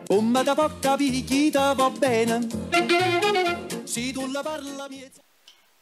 Come da può capire chi te va bene? Si tu la parla miezza.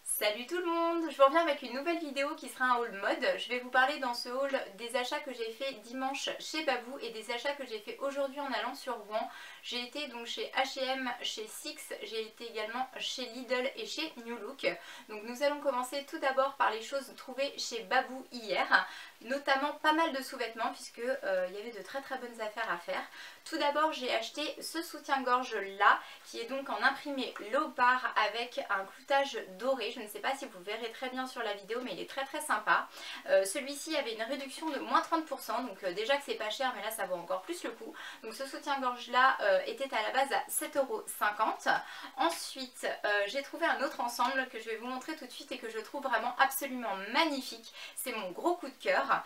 Salut tout le monde, je vous reviens avec une nouvelle vidéo qui sera un haul mode. Je vais vous parler dans ce haul des achats que j'ai fait dimanche chez Babou et des achats que j'ai fait aujourd'hui en allant sur Rouen. J'ai été donc chez H&M, chez Six, j'ai été également chez Lidl et chez New Look. Donc nous allons commencer tout d'abord par les choses trouvées chez Babou hier, notamment pas mal de sous-vêtements puisque il y avait de très bonnes affaires à faire. Tout d'abord j'ai acheté ce soutien-gorge là qui est donc en imprimé léopard avec un cloutage doré. Je ne sais pas si vous verrez très bien sur la vidéo mais il est très sympa. Celui-ci avait une réduction de moins 30%, donc déjà que c'est pas cher mais là ça vaut encore plus le coup. Donc ce soutien-gorge là était à la base à 7,50 €. Ensuite j'ai trouvé un autre ensemble que je vais vous montrer tout de suite et que je trouve vraiment absolument magnifique. C'est mon gros coup de cœur.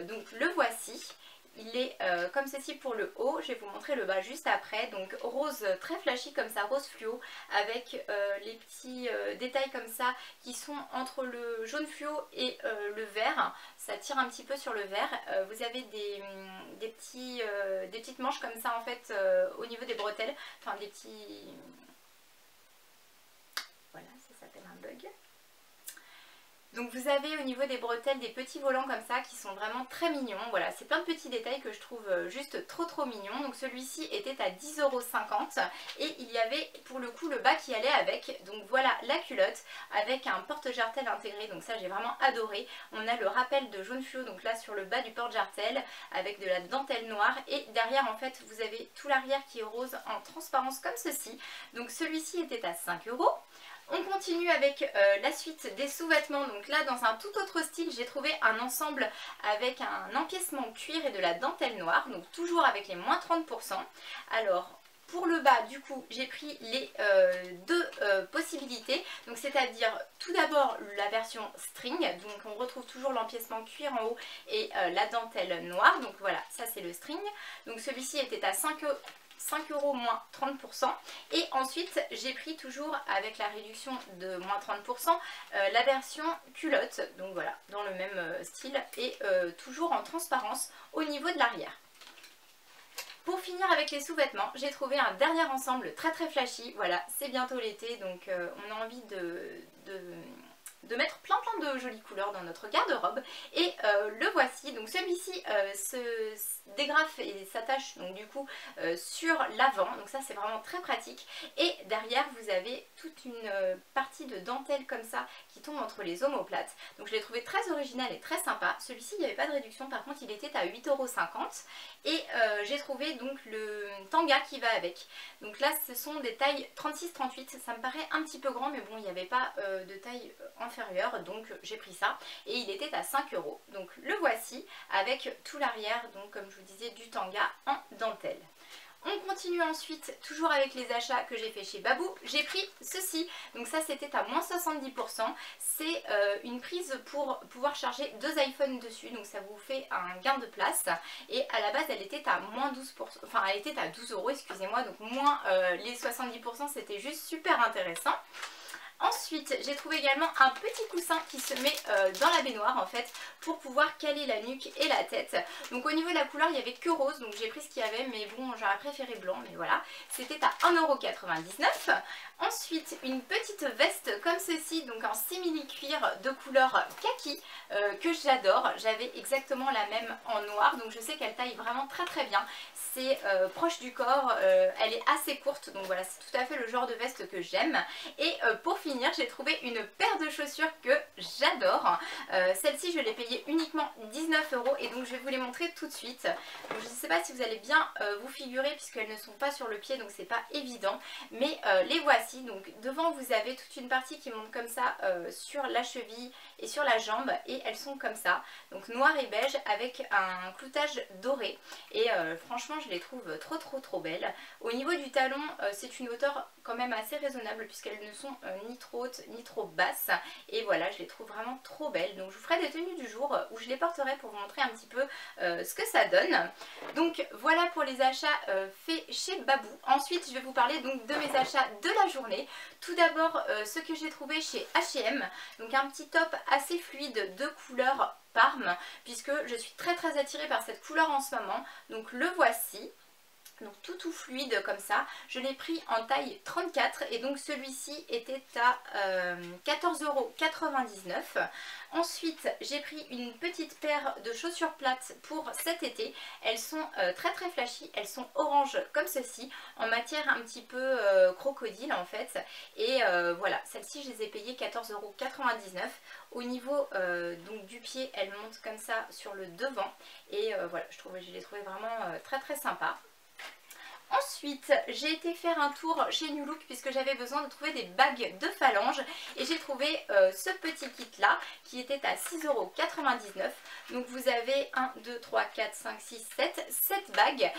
Donc le voici. Il est comme ceci pour le haut, je vais vous montrer le bas juste après, donc rose très flashy comme ça, rose fluo, avec les petits détails comme ça qui sont entre le jaune fluo et le vert, ça tire un petit peu sur le vert. Vous avez des petites manches comme ça en fait au niveau des bretelles, enfin des petits... Voilà, ça s'appelle un bug. Donc vous avez au niveau des bretelles des petits volants comme ça qui sont vraiment très mignons. Voilà, c'est plein de petits détails que je trouve juste trop mignons. Donc celui-ci était à 10,50 € et il y avait pour le coup le bas qui allait avec. Donc voilà la culotte avec un porte-jartel intégré. Donc ça j'ai vraiment adoré. On a le rappel de jaune fluo donc là sur le bas du porte-jartel avec de la dentelle noire. Et derrière en fait vous avez tout l'arrière qui est rose en transparence comme ceci. Donc celui-ci était à 5 €. On continue avec la suite des sous-vêtements. Donc là dans un tout autre style j'ai trouvé un ensemble avec un empiècement cuir et de la dentelle noire. Donc toujours avec les moins 30%. Alors pour le bas du coup j'ai pris les deux possibilités. Donc c'est-à-dire tout d'abord la version string. Donc on retrouve toujours l'empiècement cuir en haut et la dentelle noire. Donc voilà, ça c'est le string. Donc celui-ci était à 5 € moins 30%. Et ensuite j'ai pris toujours avec la réduction de moins 30% la version culotte, donc voilà dans le même style et toujours en transparence au niveau de l'arrière. Pour finir avec les sous-vêtements, j'ai trouvé un dernier ensemble très flashy. Voilà, c'est bientôt l'été donc on a envie de mettre plein de jolies couleurs dans notre garde-robe et le voici. Donc celui-ci se dégrafe et s'attache donc du coup sur l'avant, donc ça c'est vraiment très pratique. Et derrière vous avez toute une partie de dentelle comme ça qui tombe entre les omoplates. Donc je l'ai trouvé très original et très sympa. Celui-ci il n'y avait pas de réduction, par contre il était à 8,50 € et j'ai trouvé donc le tanga qui va avec. Donc là ce sont des tailles 36-38, ça me paraît un petit peu grand mais bon il n'y avait pas de taille inférieure donc j'ai pris ça et il était à 5 €. Donc le voici avec tout l'arrière, donc comme je vous disais du tanga en dentelle. On continue ensuite, toujours avec les achats que j'ai fait chez Babou. J'ai pris ceci, donc ça c'était à moins 70%. C'est une prise pour pouvoir charger deux iPhones dessus, donc ça vous fait un gain de place. Et à la base elle était à moins 12%, enfin elle était à 12 €, excusez-moi, donc moins les 70%, c'était juste super intéressant. Ensuite, j'ai trouvé également un petit coussin qui se met dans la baignoire en fait pour pouvoir caler la nuque et la tête. Donc au niveau de la couleur, il n'y avait que rose, donc j'ai pris ce qu'il y avait, mais bon, j'aurais préféré blanc, mais voilà. C'était à 1,99 €. Ensuite, une petite veste comme ceci, donc en simili-cuir de couleur kaki, que j'adore. J'avais exactement la même en noir, donc je sais qu'elle taille vraiment très bien. C'est proche du corps, elle est assez courte, donc voilà, c'est tout à fait le genre de veste que j'aime. Et pour finir, j'ai trouvé une paire de chaussures que j'adore. Celle-ci, je l'ai payée uniquement 19 € et donc je vais vous les montrer tout de suite. Donc, je ne sais pas si vous allez bien vous figurer puisqu'elles ne sont pas sur le pied, donc c'est pas évident. Mais les voici. Donc devant, vous avez toute une partie qui monte comme ça sur la cheville et sur la jambe et elles sont comme ça. Donc noir et beige avec un cloutage doré. Et franchement, je les trouve trop belles. Au niveau du talon, c'est une hauteur quand même assez raisonnable puisqu'elles ne sont ni trop hautes ni trop basses. Et voilà, je les trouve vraiment trop belles. Donc je vous ferai des tenues du jour où je les porterai pour vous montrer un petit peu ce que ça donne. Donc voilà pour les achats faits chez Babou. Ensuite, je vais vous parler donc de mes achats de la journée. Tout d'abord, ce que j'ai trouvé chez H&M. Donc un petit top assez fluide de couleur Parme, puisque je suis très attirée par cette couleur en ce moment. Donc le voici. Donc tout fluide comme ça. Je l'ai pris en taille 34 et donc celui-ci était à 14,99 €. Ensuite j'ai pris une petite paire de chaussures plates pour cet été. Elles sont très flashy, elles sont orange comme ceci, en matière un petit peu crocodile en fait. Et voilà, celles-ci je les ai payées 14,99 €. Au niveau donc du pied, elles montent comme ça sur le devant. Et voilà, je les ai trouvées vraiment très sympas. Ensuite, j'ai été faire un tour chez New Look puisque j'avais besoin de trouver des bagues de phalange et j'ai trouvé ce petit kit là qui était à 6,99 €. Donc vous avez 1, 2, 3, 4, 5, 6, 7 bagues.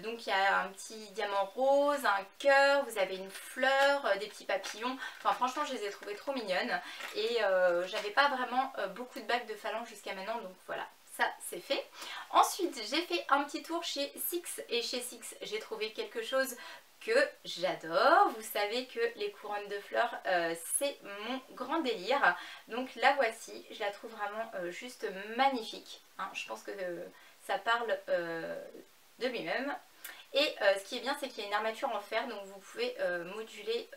Donc il y a un petit diamant rose, un cœur, vous avez une fleur, des petits papillons. Enfin franchement je les ai trouvées trop mignonnes et j'avais pas vraiment beaucoup de bagues de phalange jusqu'à maintenant, donc voilà. Ça c'est fait. Ensuite j'ai fait un petit tour chez Six et chez Six j'ai trouvé quelque chose que j'adore. Vous savez que les couronnes de fleurs c'est mon grand délire. Donc la voici, je la trouve vraiment juste magnifique. Hein, je pense que ça parle de lui-même. Et ce qui est bien c'est qu'il y a une armature en fer, donc vous pouvez moduler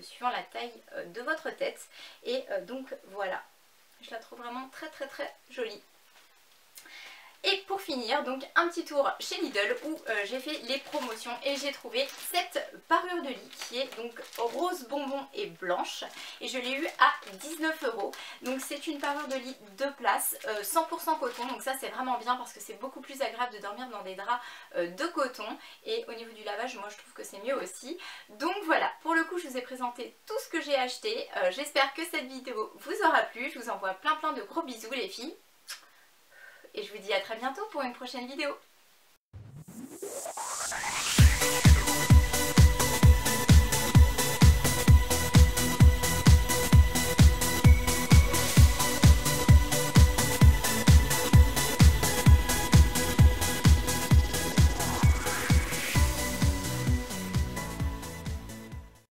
suivant la taille de votre tête. Et donc voilà, je la trouve vraiment très jolie. Et pour finir, donc un petit tour chez Lidl où j'ai fait les promotions et j'ai trouvé cette parure de lit qui est donc rose bonbon et blanche et je l'ai eu à 19 €. Donc c'est une parure de lit 2 places, 100% coton, donc ça c'est vraiment bien parce que c'est beaucoup plus agréable de dormir dans des draps de coton et au niveau du lavage moi je trouve que c'est mieux aussi. Donc voilà, pour le coup je vous ai présenté tout ce que j'ai acheté, j'espère que cette vidéo vous aura plu, je vous envoie plein de gros bisous les filles. Et je vous dis à très bientôt pour une prochaine vidéo.